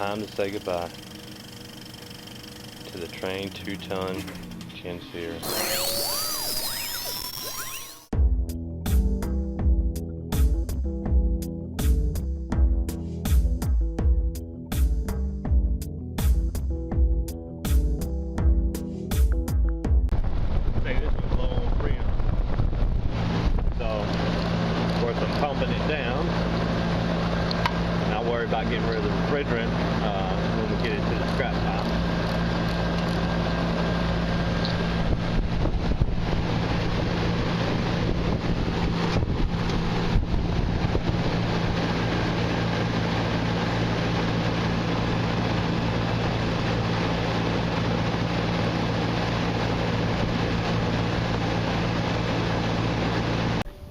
time to say goodbye to the train 2-ton chin sear. About getting rid of the refrigerant when we get it to the scrap pile.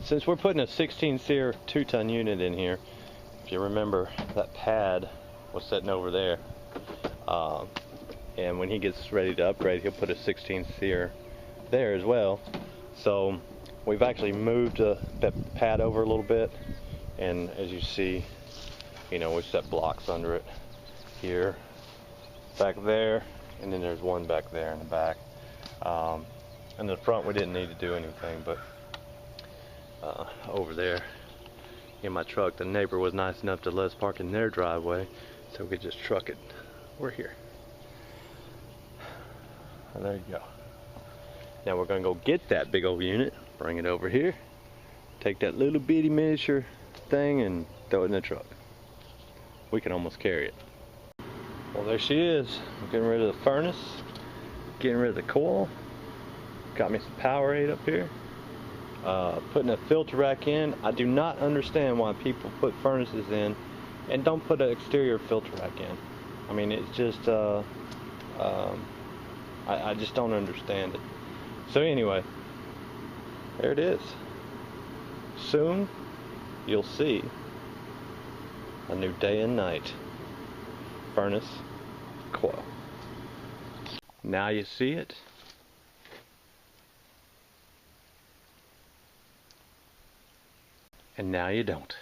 Since we're putting a 16 SEER 2-ton unit in here, if you remember, that pad was sitting over there, and when he gets ready to upgrade, he'll put a 16 SEER there as well. So we've actually moved that pad over a little bit, and as you see, you know, we've set blocks under it here, back there, and then there's one back there in the back. In the front we didn't need to do anything, but over there in my truck, the neighbor was nice enough to let us park in their driveway so we could just truck it. We're here. And there you go. Now we're gonna go get that big old unit, bring it over here, take that little bitty miniature thing and throw it in the truck. We can almost carry it. Well, there she is. I'm getting rid of the furnace, getting rid of the coil, got me some Powerade up here. Putting a filter rack in. I do not understand why people put furnaces in and don't put an exterior filter rack in. I mean, it's just I just don't understand it. So anyway, there it is. Soon you'll see a new Day&Night furnace coil. Now you see it. And now you don't.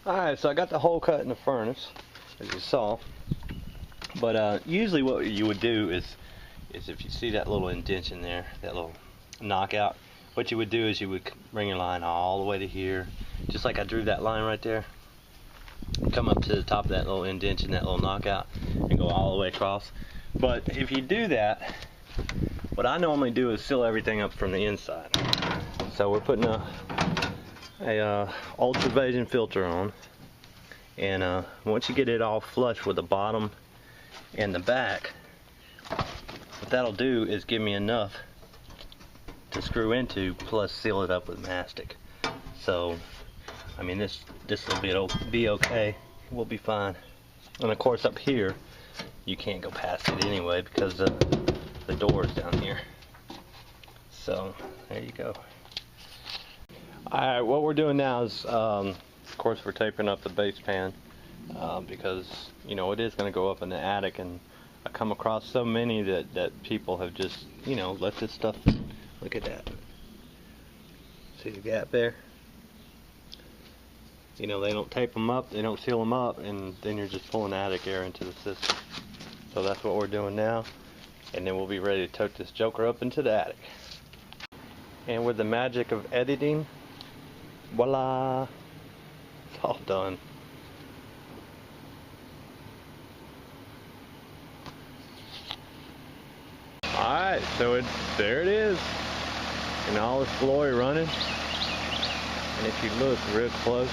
Alright, so I got the hole cut in the furnace, as you saw. But usually what you would do is if you see that little indentation there, that little knockout, what you would do is you would bring your line all the way to here, just like I drew that line right there. Come up to the top of that little indentation, that little knockout, and go all the way across. But if you do that, what I normally do is seal everything up from the inside. So we're putting a ultravision filter on, and once you get it all flush with the bottom and the back, what that'll do is give me enough to screw into, plus seal it up with mastic. So I mean, this will be okay. We'll be fine. And of course up here you can't go past it anyway because the door is down here. So there you go. Alright, what we're doing now is, of course, we're taping up the base pan because, you know, it is going to go up in the attic, and I come across so many that people have just, you know, let this stuff, look at that. See the gap there? You know, they don't tape them up, they don't seal them up, and then you're just pulling attic air into the system. So that's what we're doing now, and then we'll be ready to tote this joker up into the attic. And with the magic of editing, voila, it's all done. Alright, so there it is, in all its glory running. And if you look real close,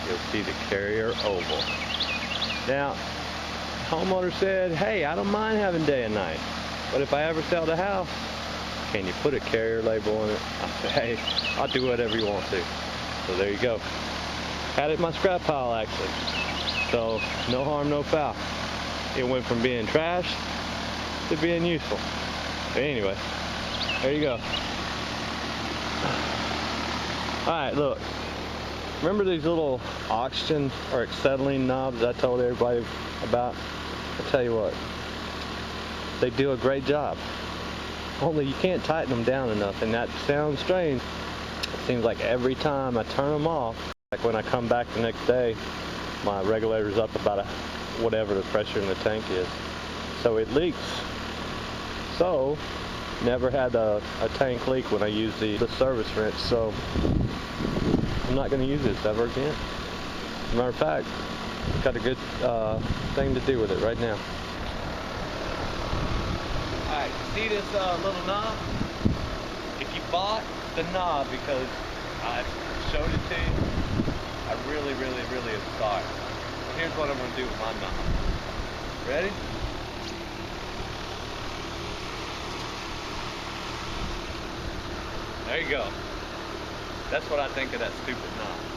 you'll see the carrier oval. Now, homeowner said, hey, I don't mind having day and night, but if I ever sell the house, can you put a carrier label on it? I said, hey, I'll do whatever you want to. So there you go. Had it in my scrap pile actually. So no harm, no foul. It went from being trash to being useful. But anyway, there you go. Alright, look. Remember these little oxygen or acetylene knobs I told everybody about? I'll tell you what. They do a great job. Only you can't tighten them down enough, and that sounds strange. It seems like every time I turn them off, like when I come back the next day, my regulator's up about whatever the pressure in the tank is. So it leaks. So, never had a tank leak when I use the service wrench, so I'm not going to use this ever again. As a matter of fact, got a good thing to do with it right now. Alright, see this little knob? If you bought the knob because I showed it to you, I really am sorry. So here's what I'm going to do with my knob. Ready? There you go. That's what I think of that stupid knob.